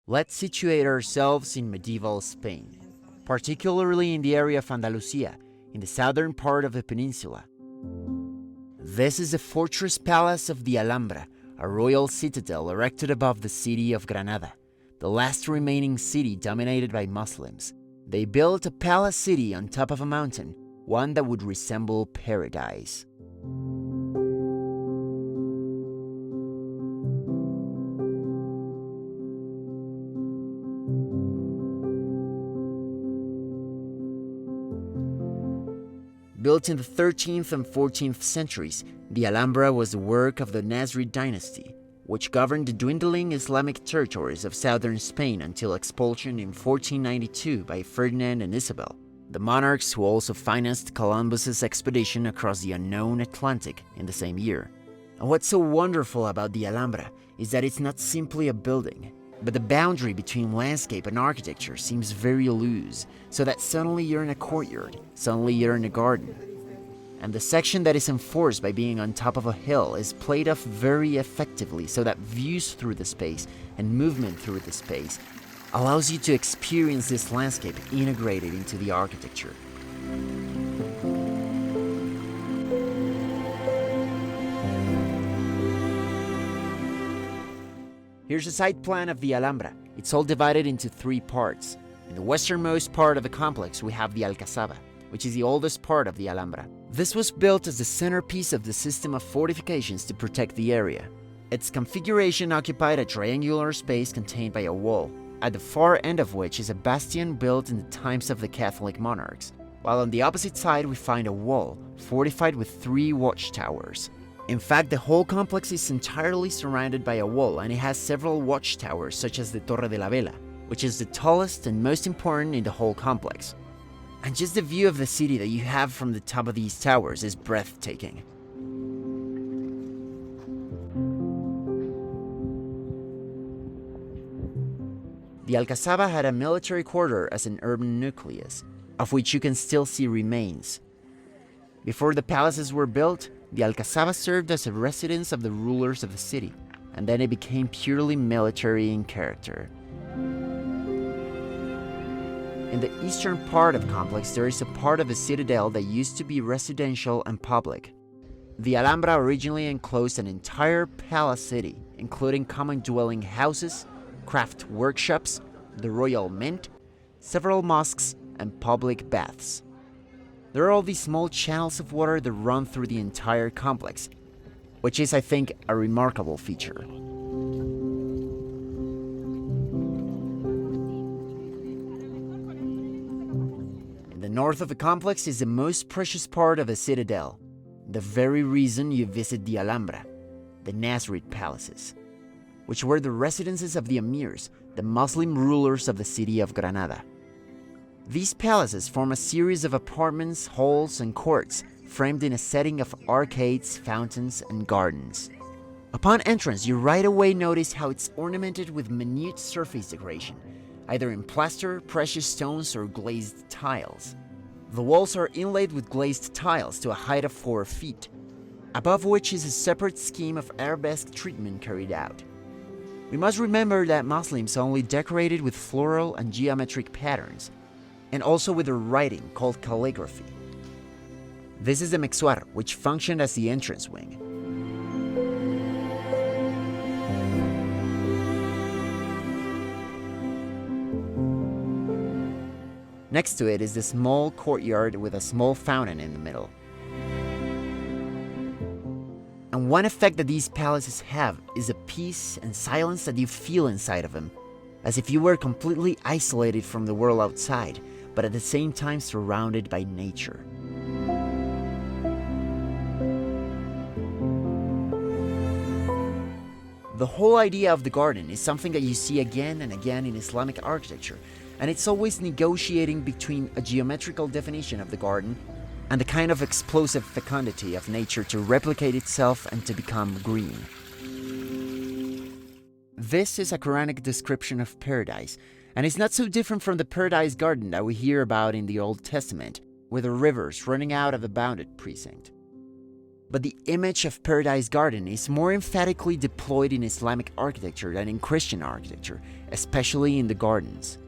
Let's situate ourselves in medieval Spain, particularly in the area of Andalusia, in the southern part of the peninsula. This is the fortress palace of the Alhambra, a royal citadel erected above the city of Granada, the last remaining city dominated by Muslims. They built a palace city on top of a mountain, one that would resemble paradise. Built in the 13th and 14th centuries, the Alhambra was the work of the Nasrid dynasty, which governed the dwindling Islamic territories of southern Spain until expulsion in 1492 by Ferdinand and Isabel, the monarchs who also financed Columbus's expedition across the unknown Atlantic in the same year. And what's so wonderful about the Alhambra is that it's not simply a building, but the boundary between landscape and architecture seems very loose, so that suddenly you're in a courtyard, suddenly you're in a garden. And the section that is enforced by being on top of a hill is played off very effectively so that views through the space and movement through the space allows you to experience this landscape integrated into the architecture. Here's a site plan of the Alhambra. It's all divided into three parts. In the westernmost part of the complex, we have the Alcazaba, which is the oldest part of the Alhambra. This was built as the centerpiece of the system of fortifications to protect the area. Its configuration occupied a triangular space contained by a wall, at the far end of which is a bastion built in the times of the Catholic monarchs, while on the opposite side we find a wall fortified with 3 watchtowers. In fact, the whole complex is entirely surrounded by a wall, and it has several watchtowers such as the Torre de la Vela, which is the tallest and most important in the whole complex. And just the view of the city that you have from the top of these towers is breathtaking. The Alcazaba had a military quarter as an urban nucleus, of which you can still see remains. Before the palaces were built, the Alcazaba served as a residence of the rulers of the city, and then it became purely military in character. In the eastern part of the complex, there is a part of the citadel that used to be residential and public. The Alhambra originally enclosed an entire palace city, including common dwelling houses, craft workshops, the royal mint, several mosques, and public baths. There are all these small channels of water that run through the entire complex, which is, I think, a remarkable feature. In the north of the complex is the most precious part of the citadel, the very reason you visit the Alhambra, the Nasrid Palaces, which were the residences of the emirs, the Muslim rulers of the city of Granada. These palaces form a series of apartments, halls, and courts, framed in a setting of arcades, fountains, and gardens. Upon entrance, you right away notice how it's ornamented with minute surface decoration, either in plaster, precious stones, or glazed tiles. The walls are inlaid with glazed tiles to a height of 4 feet, above which is a separate scheme of arabesque treatment carried out. We must remember that Muslims only decorated with floral and geometric patterns, and also with a writing called calligraphy. This is the mexuar, which functioned as the entrance wing. Next to it is the small courtyard with a small fountain in the middle. And one effect that these palaces have is a peace and silence that you feel inside of them, as if you were completely isolated from the world outside, but at the same time surrounded by nature. The whole idea of the garden is something that you see again and again in Islamic architecture, and it's always negotiating between a geometrical definition of the garden and the kind of explosive fecundity of nature to replicate itself and to become green. This is a Quranic description of paradise, and it's not so different from the paradise garden that we hear about in the Old Testament, with the rivers running out of a bounded precinct. but the image of Paradise Garden is more emphatically deployed in Islamic architecture than in Christian architecture, especially in the gardens.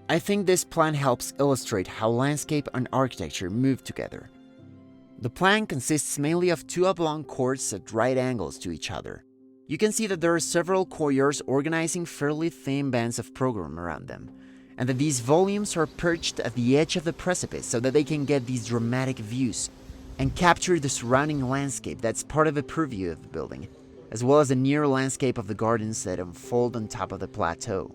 I think this plan helps illustrate how landscape and architecture move together. The plan consists mainly of two oblong courts at right angles to each other. You can see that there are several courtyards organizing fairly thin bands of program around them, and that these volumes are perched at the edge of the precipice so that they can get these dramatic views and capture the surrounding landscape that's part of the purview of the building, as well as the near landscape of the gardens that unfold on top of the plateau.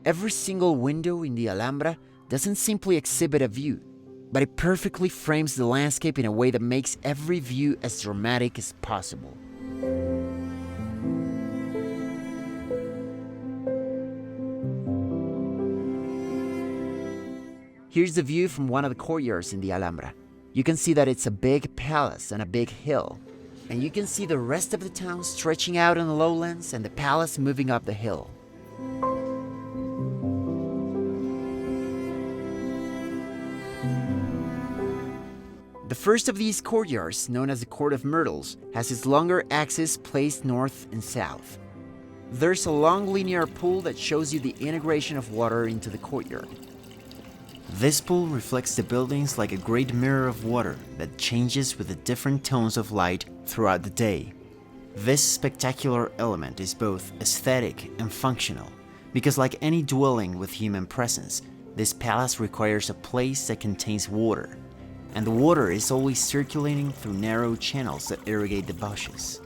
Every single window in the Alhambra doesn't simply exhibit a view, but it perfectly frames the landscape in a way that makes every view as dramatic as possible. Here's the view from one of the courtyards in the Alhambra. You can see that it's a big palace and a big hill, and you can see the rest of the town stretching out on the lowlands and the palace moving up the hill. The first of these courtyards, known as the Court of Myrtles, has its longer axis placed north and south. There's a long linear pool that shows you the integration of water into the courtyard. This pool reflects the buildings like a great mirror of water that changes with the different tones of light throughout the day. This spectacular element is both aesthetic and functional, because like any dwelling with human presence, this palace requires a place that contains water, and the water is always circulating through narrow channels that irrigate the bushes.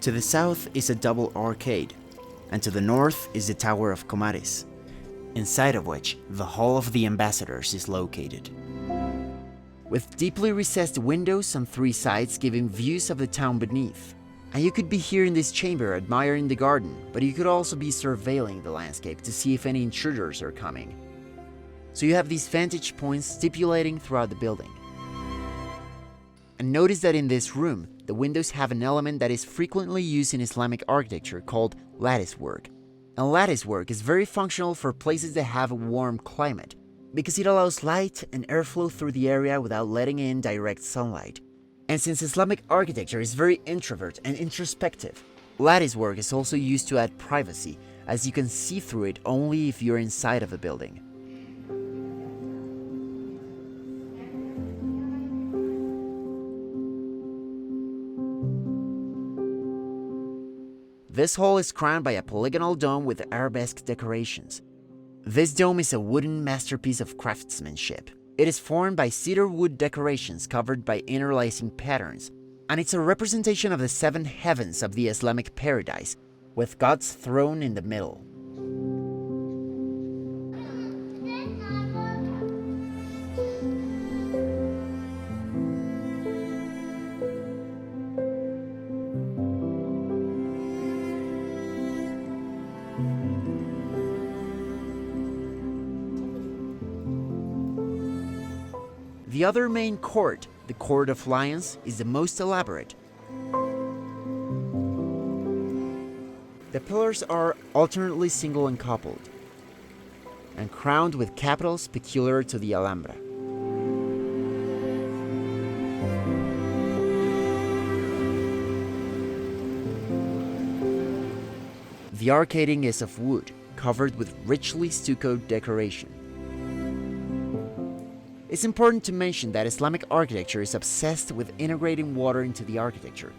To the south is a double arcade, and to the north is the Tower of Comares, inside of which the Hall of the Ambassadors is located. With deeply recessed windows on three sides giving views of the town beneath. And you could be here in this chamber admiring the garden, but you could also be surveilling the landscape to see if any intruders are coming. So you have these vantage points stipulating throughout the building. And notice that in this room, the windows have an element that is frequently used in Islamic architecture called latticework. And latticework is very functional for places that have a warm climate, because it allows light and airflow through the area without letting in direct sunlight. And since Islamic architecture is very introvert and introspective, latticework is also used to add privacy, as you can see through it only if you're inside of a building. This hall is crowned by a polygonal dome with arabesque decorations. This dome is a wooden masterpiece of craftsmanship. It is formed by cedar wood decorations covered by interlacing patterns, and it's a representation of the seven heavens of the Islamic paradise, with God's throne in the middle. The other main court, the Court of Lions, is the most elaborate. The pillars are alternately single and coupled, and crowned with capitals peculiar to the Alhambra. The arcading is of wood, covered with richly stuccoed decoration. It's important to mention that Islamic architecture is obsessed with integrating water into the architecture.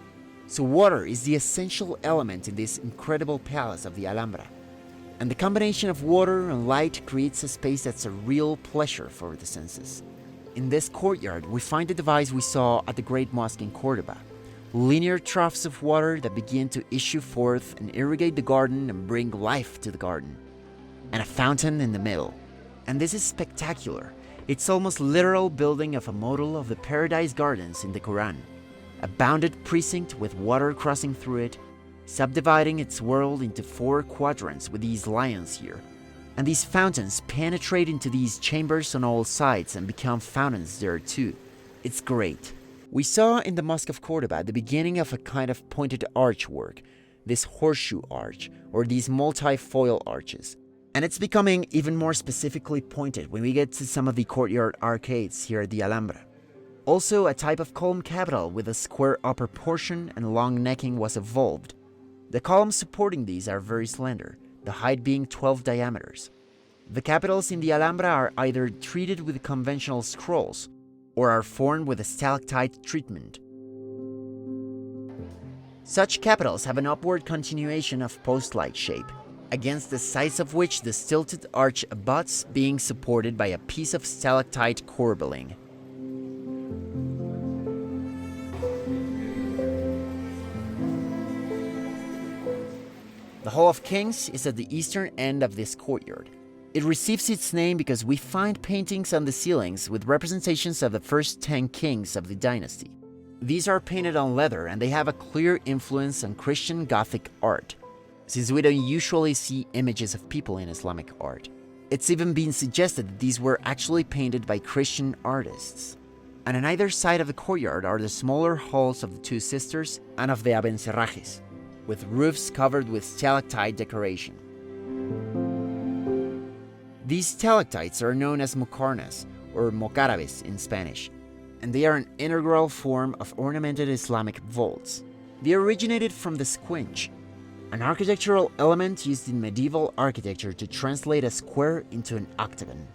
So water is the essential element in this incredible palace of the Alhambra. And the combination of water and light creates a space that's a real pleasure for the senses. In this courtyard, we find the device we saw at the Great Mosque in Cordoba. Linear troughs of water that begin to issue forth and irrigate the garden and bring life to the garden. And a fountain in the middle. And this is spectacular. It's almost literal building of a model of the Paradise Gardens in the Quran. A bounded precinct with water crossing through it, subdividing its world into 4 quadrants with these lions here. And these fountains penetrate into these chambers on all sides and become fountains there too. It's great. We saw in the Mosque of Cordoba the beginning of a kind of pointed archwork, this horseshoe arch, or these multi-foil arches. And it's becoming even more specifically pointed when we get to some of the courtyard arcades here at the Alhambra. Also, a type of column capital with a square upper portion and long necking was evolved. The columns supporting these are very slender, the height being 12 diameters. The capitals in the Alhambra are either treated with conventional scrolls or are formed with a stalactite treatment. Such capitals have an upward continuation of post-like shape, against the sides of which the stilted arch abuts, being supported by a piece of stalactite corbelling. The Hall of Kings is at the eastern end of this courtyard. It receives its name because we find paintings on the ceilings with representations of the first 10 kings of the dynasty. These are painted on leather and they have a clear influence on Christian Gothic art, since we don't usually see images of people in Islamic art. It's even been suggested that these were actually painted by Christian artists. And on either side of the courtyard are the smaller halls of the Two Sisters and of the Abencerrajes, with roofs covered with stalactite decoration. These stalactites are known as muqarnas, or mocarabes in Spanish, and they are an integral form of ornamented Islamic vaults. They originated from the squinch, an architectural element used in medieval architecture to translate a square into an octagon.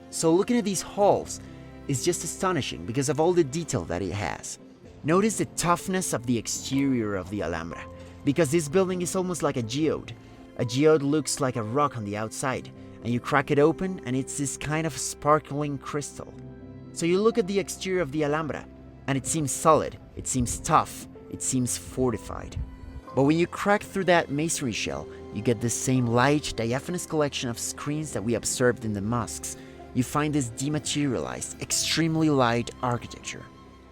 So looking at these halls is just astonishing because of all the detail that it has. Notice the toughness of the exterior of the Alhambra, because this building is almost like a geode. A geode looks like a rock on the outside, and you crack it open and it's this kind of sparkling crystal. So you look at the exterior of the Alhambra and it seems solid, it seems tough, it seems fortified. But when you crack through that masonry shell, you get the same light, diaphanous collection of screens that we observed in the mosques. You find this dematerialized, extremely light architecture.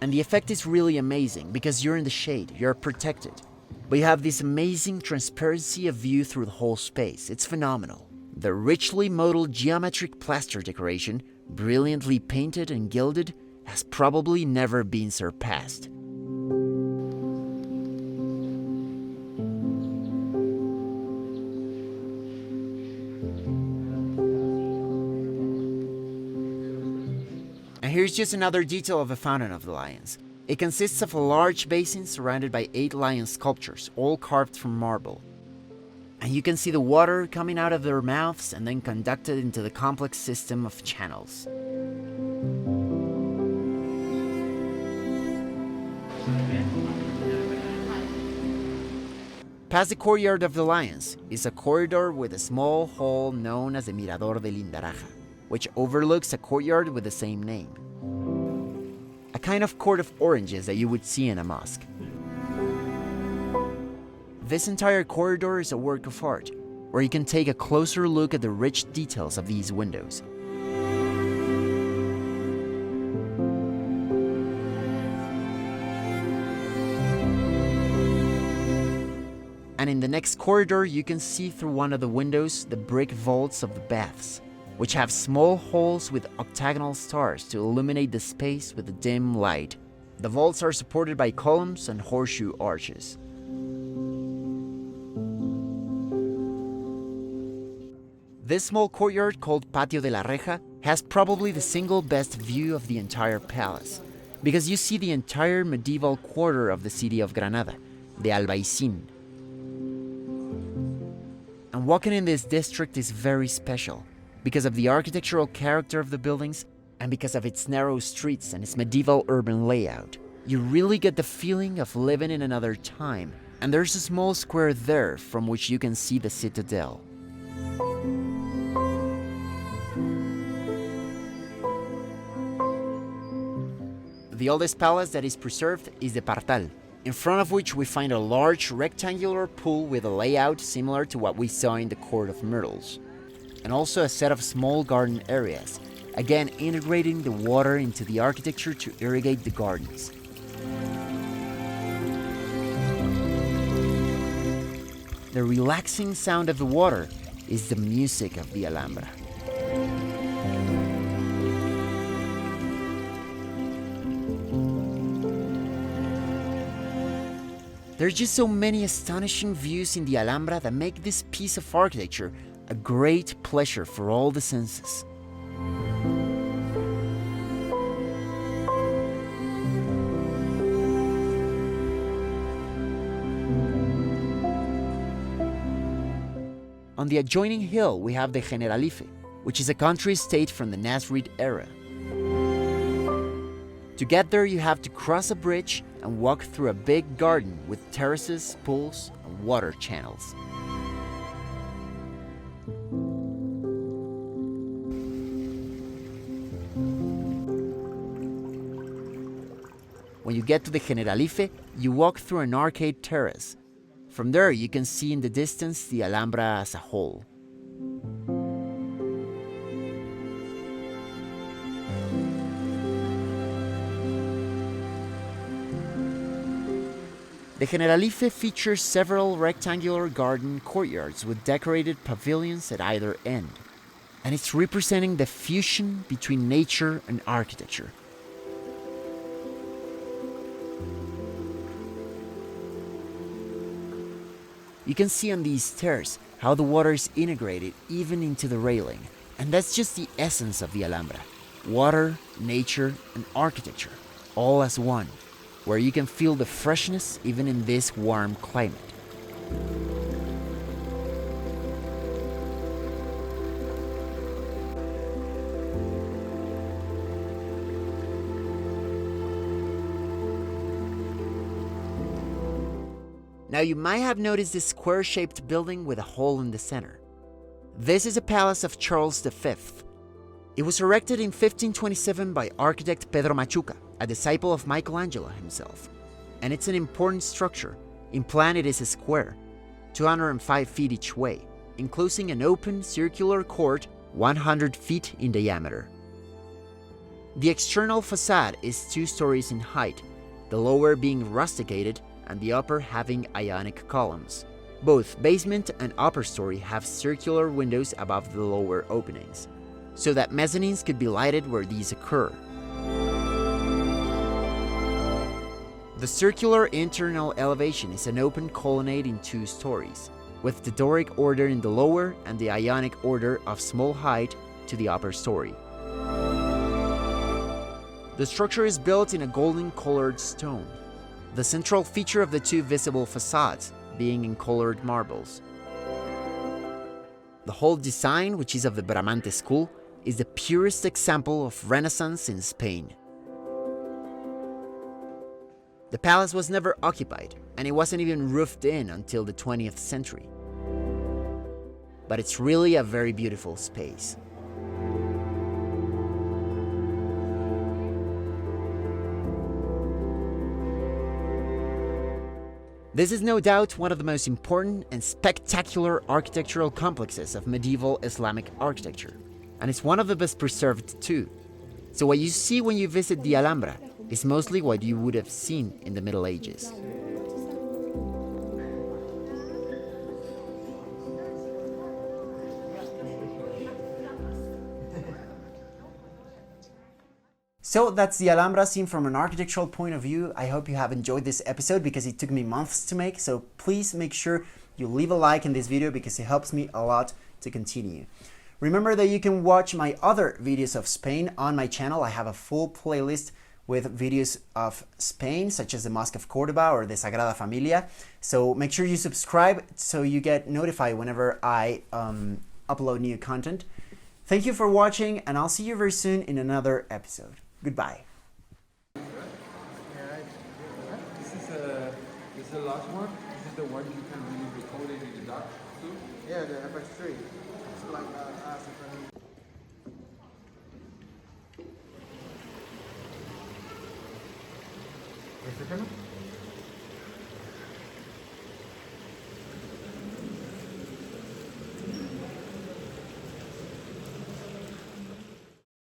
And the effect is really amazing because you're in the shade, you're protected. But you have this amazing transparency of view through the whole space. It's phenomenal. The richly modeled geometric plaster decoration, brilliantly painted and gilded, has probably never been surpassed. And here's just another detail of the Fountain of the Lions. It consists of a large basin surrounded by 8 lion sculptures, all carved from marble. And you can see the water coming out of their mouths and then conducted into the complex system of channels. Past the Courtyard of the Lions is a corridor with a small hall known as the Mirador de Lindaraja, which overlooks a courtyard with the same name. A kind of court of oranges that you would see in a mosque. This entire corridor is a work of art, where you can take a closer look at the rich details of these windows. And in the next corridor, you can see through one of the windows the brick vaults of the baths, which have small holes with octagonal stars to illuminate the space with a dim light. The vaults are supported by columns and horseshoe arches. This small courtyard, called Patio de la Reja, has probably the single best view of the entire palace, because you see the entire medieval quarter of the city of Granada, the Albaicín. And walking in this district is very special, because of the architectural character of the buildings and because of its narrow streets and its medieval urban layout. You really get the feeling of living in another time, and there's a small square there from which you can see the citadel. The oldest palace that is preserved is the Partal, in front of which we find a large rectangular pool with a layout similar to what we saw in the court of Myrtles, and also a set of small garden areas, again integrating the water into the architecture to irrigate the gardens. The relaxing sound of the water is the music of the Alhambra. There's just so many astonishing views in the Alhambra that make this piece of architecture a great pleasure for all the senses. On the adjoining hill, we have the Generalife, which is a country estate from the Nasrid era. To get there, you have to cross a bridge and walk through a big garden with terraces, pools, and water channels. When you get to the Generalife, you walk through an arcade terrace. From there, you can see in the distance the Alhambra as a whole. The Generalife features several rectangular garden courtyards with decorated pavilions at either end, and it's representing the fusion between nature and architecture. You can see on these stairs how the water is integrated even into the railing, and that's just the essence of the Alhambra. Water, nature, and architecture, all as one, where you can feel the freshness even in this warm climate. Now you might have noticed this square-shaped building with a hole in the center. This is a palace of Charles V. It was erected in 1527 by architect Pedro Machuca, a disciple of Michelangelo himself. And it's an important structure. In plan it is a square, 205 feet each way, enclosing an open circular court 100 feet in diameter. The external facade is 2 stories in height, the lower being rusticated and the upper having Ionic columns. Both basement and upper story have circular windows above the lower openings, so that mezzanines could be lighted where these occur. The circular internal elevation is an open colonnade in 2 stories, with the Doric order in the lower and the Ionic order of small height to the upper story. The structure is built in a golden-colored stone, the central feature of the 2 visible facades being in colored marbles. The whole design, which is of the Bramante school, is the purest example of Renaissance in Spain. The palace was never occupied, and it wasn't even roofed in until the 20th century. But it's really a very beautiful space. This is no doubt one of the most important and spectacular architectural complexes of medieval Islamic architecture, and it's one of the best preserved too. So what you see when you visit the Alhambra is mostly what you would have seen in the Middle Ages. So that's the Alhambra seen from an architectural point of view. I hope you have enjoyed this episode because it took me months to make, so please make sure you leave a like in this video because it helps me a lot to continue. Remember that you can watch my other videos of Spain on my channel. I have a full playlist with videos of Spain, such as the Mosque of Cordoba or the Sagrada Familia. So make sure you subscribe so you get notified whenever I upload new content. Thank you for watching, and I'll see you very soon in another episode. Goodbye. This is the last one. This is the one you can really record it in the dark too. Yeah, the FX3. It's like ¿Es